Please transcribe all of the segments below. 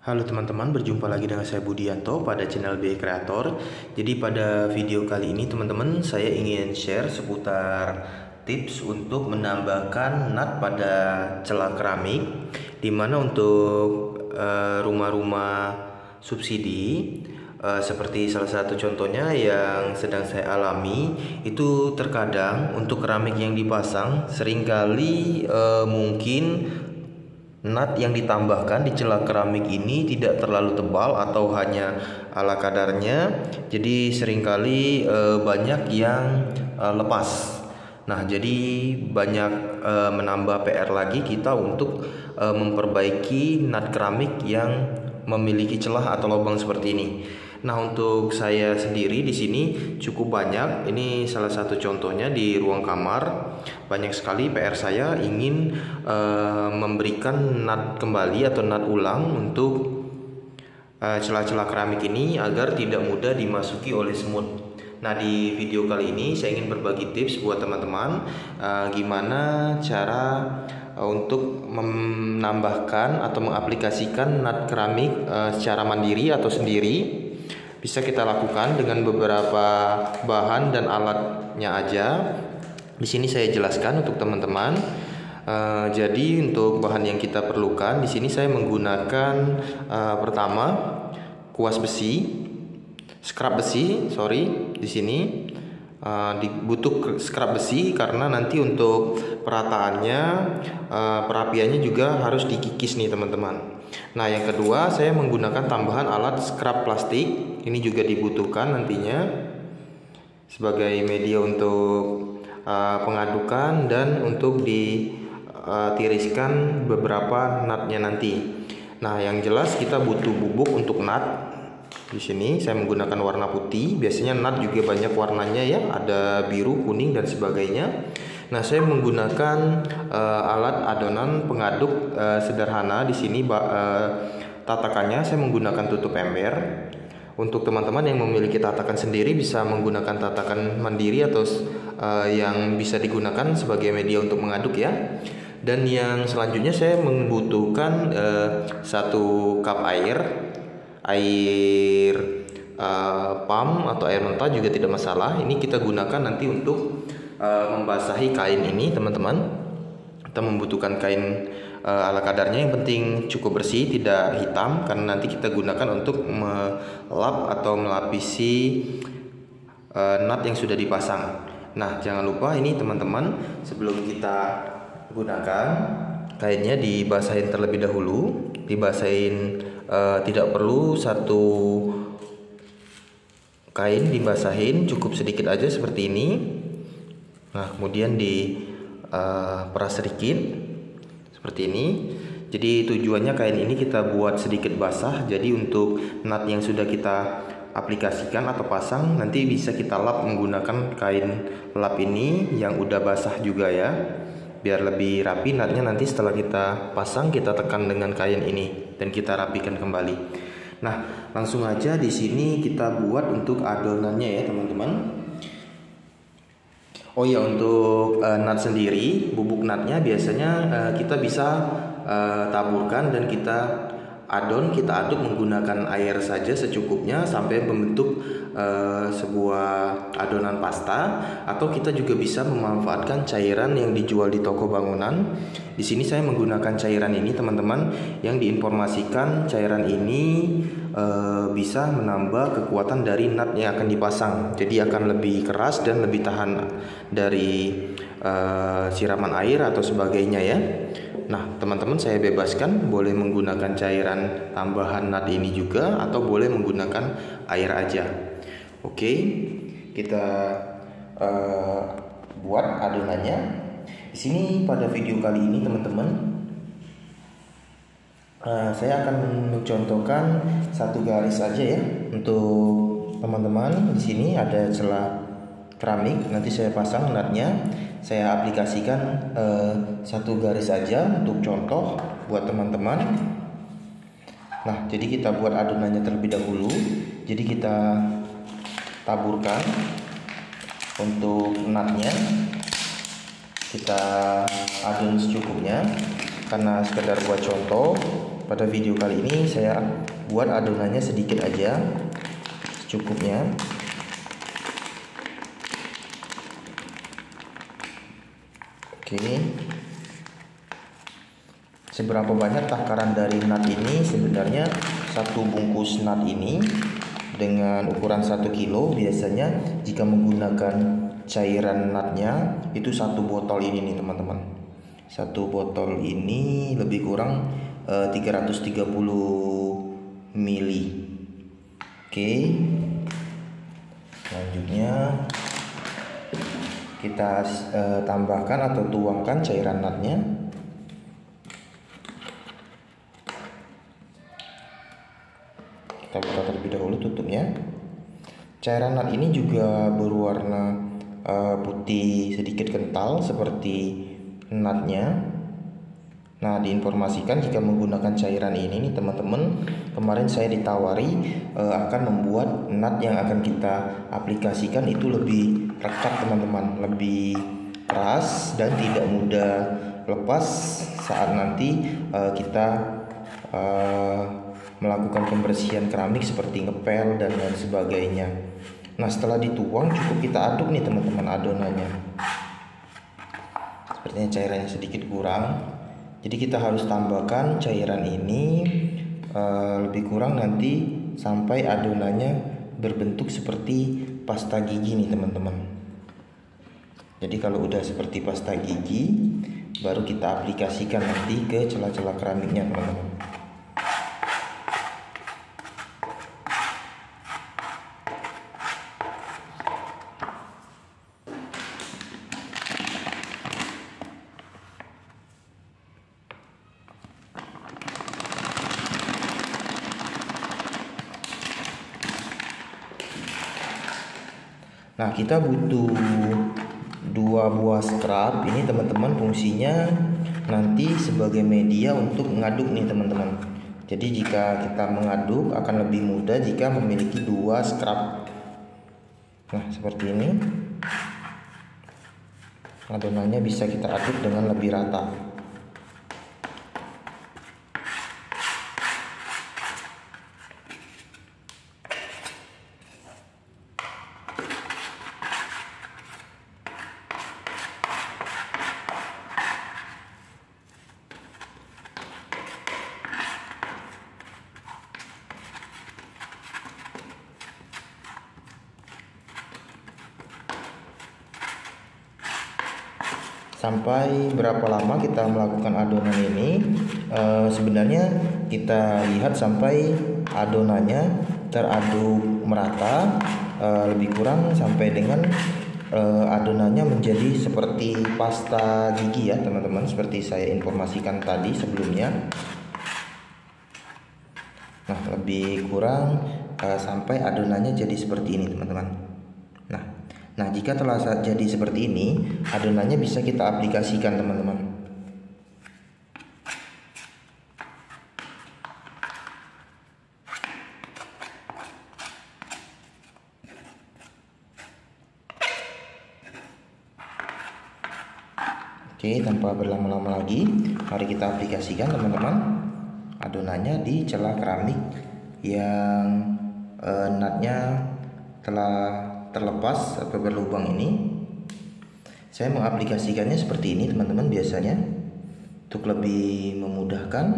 Halo teman-teman, berjumpa lagi dengan saya Budianto pada channel BE Creator. Jadi pada video kali ini teman-teman, saya ingin share seputar tips untuk menambahkan nut pada celah keramik, dimana untuk rumah-rumah subsidi, seperti salah satu contohnya yang sedang saya alami, itu terkadang untuk keramik yang dipasang seringkali mungkin nut yang ditambahkan di celah keramik ini tidak terlalu tebal atau hanya ala kadarnya, jadi seringkali banyak yang lepas. Nah, jadi banyak menambah PR lagi kita untuk memperbaiki nut keramik yang memiliki celah atau lubang seperti ini. Nah, untuk saya sendiri di sini cukup banyak. Ini salah satu contohnya di ruang kamar. Banyak sekali PR saya ingin memberikan nut kembali atau nut ulang untuk celah-celah keramik ini agar tidak mudah dimasuki oleh semut. Nah, di video kali ini saya ingin berbagi tips buat teman-teman gimana cara untuk menambahkan atau mengaplikasikan nut keramik secara mandiri atau sendiri. Bisa kita lakukan dengan beberapa bahan dan alatnya aja. Di sini saya jelaskan untuk teman-teman. Jadi untuk bahan yang kita perlukan di sini saya menggunakan pertama kuas besi, scrap besi, di sini dibutuh scrap besi karena nanti untuk perataannya, perapiannya juga harus dikikis nih teman-teman. Nah, yang kedua saya menggunakan tambahan alat scrap plastik. Ini juga dibutuhkan nantinya sebagai media untuk pengadukan dan untuk ditiriskan beberapa nutnya nanti. Nah, yang jelas kita butuh bubuk untuk nut. Di sini saya menggunakan warna putih. Biasanya nut juga banyak warnanya ya, ada biru, kuning dan sebagainya. Nah, saya menggunakan alat adonan pengaduk sederhana. Di sini tatakannya saya menggunakan tutup ember. Untuk teman-teman yang memiliki tatakan sendiri bisa menggunakan tatakan mandiri atau yang bisa digunakan sebagai media untuk mengaduk ya. Dan yang selanjutnya saya membutuhkan 1 cup air pump atau air mentah juga tidak masalah. Ini kita gunakan nanti untuk membasahi kain ini teman-teman. Kita membutuhkan kain ala kadarnya, yang penting cukup bersih, tidak hitam, karena nanti kita gunakan untuk melap atau melapisi nut yang sudah dipasang. Nah, jangan lupa ini teman-teman, sebelum kita gunakan kainnya dibasahin terlebih dahulu. Dibasahin tidak perlu satu kain dibasahin, cukup sedikit aja seperti ini. Nah, kemudian peras sedikit seperti ini. Jadi tujuannya kain ini kita buat sedikit basah. Jadi untuk nut yang sudah kita aplikasikan atau pasang nanti bisa kita lap menggunakan kain lap ini yang udah basah juga ya. Biar lebih rapi nutnya nanti setelah kita pasang, kita tekan dengan kain ini dan kita rapikan kembali. Nah, langsung aja di sini kita buat untuk adonannya ya teman-teman. Oh ya, untuk nut sendiri, bubuk nutnya biasanya kita bisa taburkan dan kita aduk menggunakan air saja secukupnya sampai membentuk sebuah adonan pasta, atau kita juga bisa memanfaatkan cairan yang dijual di toko bangunan. Di sini saya menggunakan cairan ini teman-teman, yang diinformasikan cairan ini bisa menambah kekuatan dari nut yang akan dipasang. Jadi akan lebih keras dan lebih tahan dari siraman air atau sebagainya ya. Nah, teman-teman saya bebaskan boleh menggunakan cairan tambahan nut ini juga atau boleh menggunakan air aja. Oke, kita buat adonannya. Di sini pada video kali ini teman-teman, saya akan mencontohkan satu garis aja ya untuk teman-teman. Di sini ada celah keramik, nanti saya pasang nutnya. Saya aplikasikan satu garis aja untuk contoh buat teman-teman. Nah, jadi kita buat adonannya terlebih dahulu. Jadi kita taburkan untuk nutnya. Kita adon secukupnya karena sekedar buat contoh. pada video kali ini saya buat adonannya sedikit aja, secukupnya. Oke. Seberapa banyak takaran dari nut ini? Sebenarnya satu bungkus nut ini dengan ukuran 1 kilo, biasanya jika menggunakan cairan nutnya itu 1 botol ini nih teman-teman. 1 botol ini lebih kurang 330 ml. Oke. Selanjutnya kita tambahkan atau tuangkan cairan nutnya. Kita buka terlebih dahulu tutupnya. Cairan nut ini juga berwarna putih sedikit kental seperti nutnya. Nah, diinformasikan jika menggunakan cairan ini nih teman-teman, kemarin saya ditawari akan membuat nut yang akan kita aplikasikan itu lebih rekat teman-teman, lebih keras dan tidak mudah lepas saat nanti kita melakukan pembersihan keramik seperti ngepel dan lain sebagainya. Nah, setelah dituang cukup kita aduk nih teman-teman adonannya. Sepertinya cairannya sedikit kurang. Jadi kita harus tambahkan cairan ini lebih kurang nanti sampai adonannya berbentuk seperti pasta gigi nih teman-teman. Jadi kalau udah seperti pasta gigi, baru kita aplikasikan nanti ke celah-celah keramiknya teman-teman. Nah, kita butuh 2 buah scrub ini teman-teman, fungsinya nanti sebagai media untuk mengaduk nih teman-teman. Jadi jika kita mengaduk akan lebih mudah jika memiliki 2 scrub. Nah, seperti ini. Adonannya bisa kita aduk dengan lebih rata. Sampai berapa lama kita melakukan adonan ini? Sebenarnya kita lihat sampai adonannya teraduk merata, lebih kurang sampai dengan adonannya menjadi seperti pasta gigi ya teman-teman, seperti saya informasikan tadi sebelumnya. Nah, lebih kurang sampai adonannya jadi seperti ini teman-teman. Nah, jika telah jadi seperti ini, adonannya bisa kita aplikasikan teman-teman. Oke, tanpa berlama-lama lagi, mari kita aplikasikan teman-teman adonannya di celah keramik yang nutnya telah terlepas atau berlubang ini. Saya mengaplikasikannya seperti ini teman-teman biasanya untuk lebih memudahkan.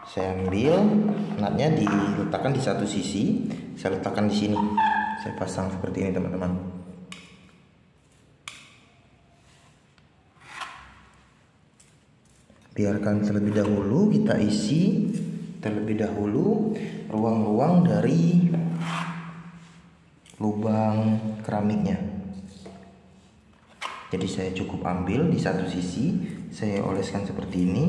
Saya ambil nutnya diletakkan di satu sisi, saya letakkan di sini, saya pasang seperti ini teman-teman. Biarkan terlebih dahulu kita isi terlebih dahulu ruang-ruang dari lubang keramiknya. Jadi saya cukup ambil di satu sisi, saya oleskan seperti ini.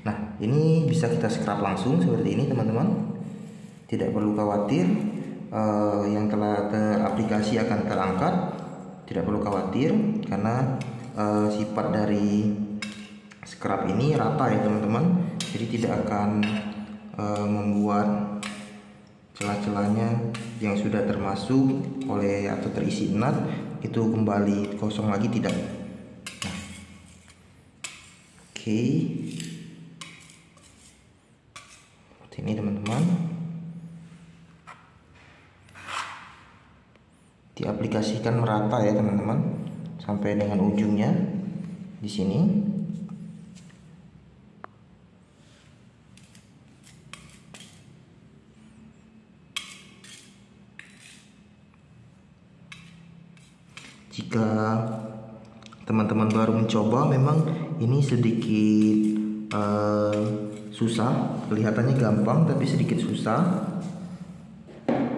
Nah, ini bisa kita scrub langsung seperti ini teman-teman. Tidak perlu khawatir yang telah teraplikasi akan terangkat. Tidak perlu khawatir karena sifat dari scrub ini rata ya teman-teman. Jadi tidak akan membuat celah-celahnya yang sudah termasuk oleh atau terisi nut itu kembali kosong lagi, tidak. Nah, oke. Ini teman-teman, diaplikasikan merata ya teman-teman sampai dengan ujungnya di sini. Jika teman-teman baru mencoba, memang ini sedikit susah, kelihatannya gampang tapi sedikit susah.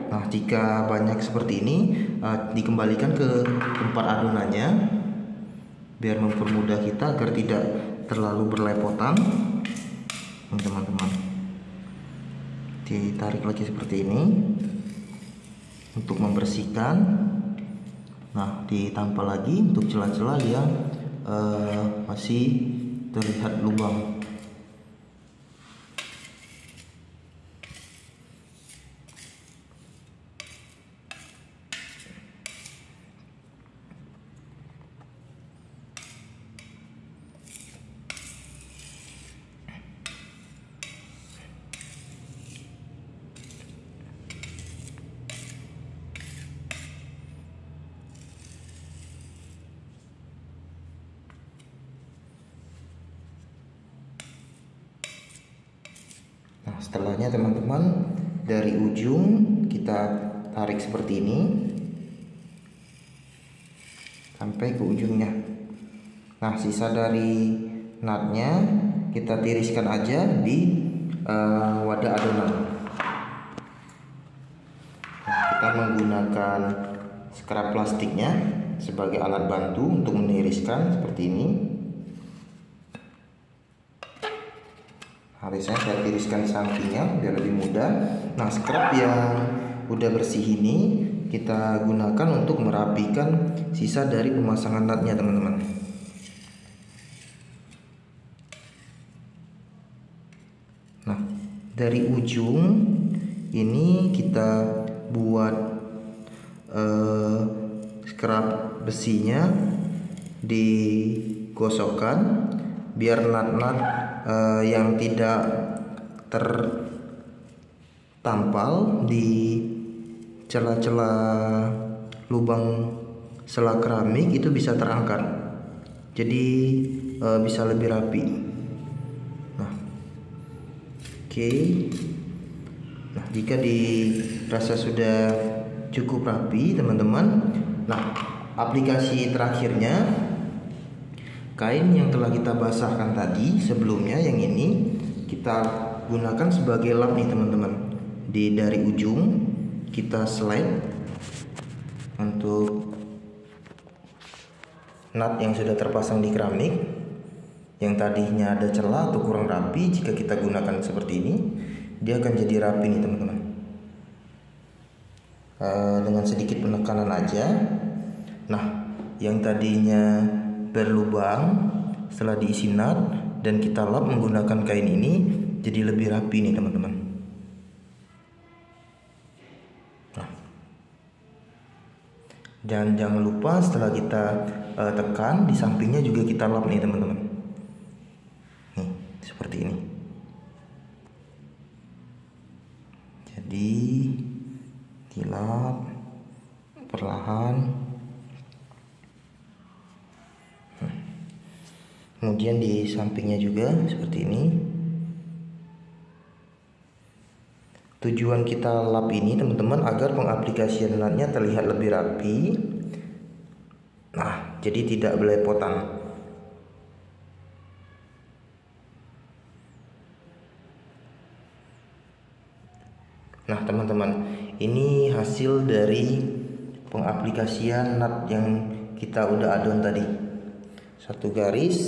Nah, jika banyak seperti ini, dikembalikan ke tempat adonannya biar mempermudah kita agar tidak terlalu berlepotan. Teman-teman, ditarik lagi seperti ini untuk membersihkan. Nah, ditampal lagi untuk celah-celah yang masih terlihat lubang. Nah, setelahnya teman-teman, dari ujung kita tarik seperti ini sampai ke ujungnya. Nah, sisa dari nutnya kita tiriskan aja di wadah adonan. Nah, kita menggunakan scrap plastiknya sebagai alat bantu untuk meniriskan seperti ini. Harusnya saya tiriskan sampingnya biar lebih mudah. Nah, scrap yang udah bersih ini kita gunakan untuk merapikan sisa dari pemasangan nutnya teman-teman. Nah, dari ujung ini kita buat scrap besinya digosokkan biar nut-nut yang tidak tertampal di celah-celah lubang sela keramik itu bisa terangkat, jadi bisa lebih rapi. Nah, oke. Nah, jika dirasa sudah cukup rapi teman-teman, nah aplikasi terakhirnya kain yang telah kita basahkan tadi sebelumnya, yang ini kita gunakan sebagai lap nih teman-teman. Dari ujung kita slide untuk nut yang sudah terpasang di keramik, yang tadinya ada celah atau kurang rapi. Jika kita gunakan seperti ini, dia akan jadi rapi nih teman-teman. Dengan sedikit penekanan aja. Nah, yang tadinya berlubang setelah diisi nut dan kita lap menggunakan kain ini jadi lebih rapi nih teman-teman. Nah, dan jangan lupa setelah kita tekan di sampingnya juga kita lap nih teman-teman. Nih, seperti ini. Jadi dilap perlahan. Kemudian di sampingnya juga seperti ini. Tujuan kita lap ini teman-teman agar pengaplikasian nutnya terlihat lebih rapi. Nah, jadi tidak belepotan. Nah teman-teman, ini hasil dari pengaplikasian nut yang kita udah adon tadi. Satu garis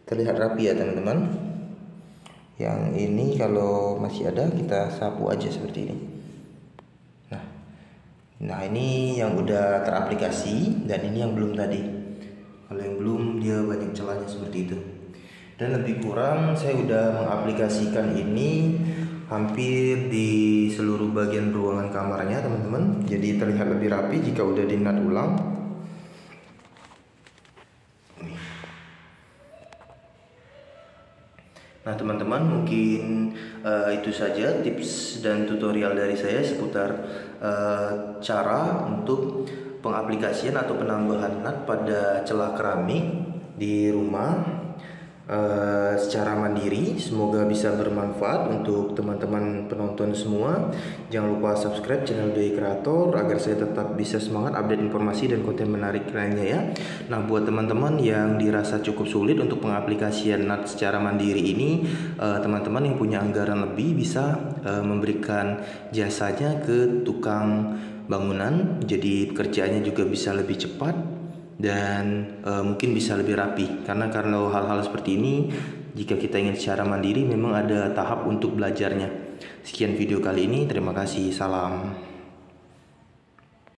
terlihat rapi ya teman-teman. Yang ini kalau masih ada kita sapu aja seperti ini. Nah ini yang udah teraplikasi dan ini yang belum tadi. Kalau yang belum dia banyak celahnya seperti itu. Dan lebih kurang saya udah mengaplikasikan ini hampir di seluruh bagian ruangan kamarnya teman-teman. Jadi terlihat lebih rapi jika udah di nut ulang. Nah teman-teman, mungkin itu saja tips dan tutorial dari saya seputar cara untuk pengaplikasian atau penambahan nut pada celah keramik di rumah secara mandiri. Semoga bisa bermanfaat untuk teman-teman penonton semua. Jangan lupa subscribe channel BI Creator agar saya tetap bisa semangat update informasi dan konten menarik lainnya ya. Nah, buat teman-teman yang dirasa cukup sulit untuk pengaplikasian nut secara mandiri ini, teman-teman yang punya anggaran lebih bisa memberikan jasanya ke tukang bangunan, jadi pekerjaannya juga bisa lebih cepat dan mungkin bisa lebih rapi, karena hal-hal seperti ini jika kita ingin secara mandiri memang ada tahap untuk belajarnya. Sekian video kali ini, terima kasih, salam.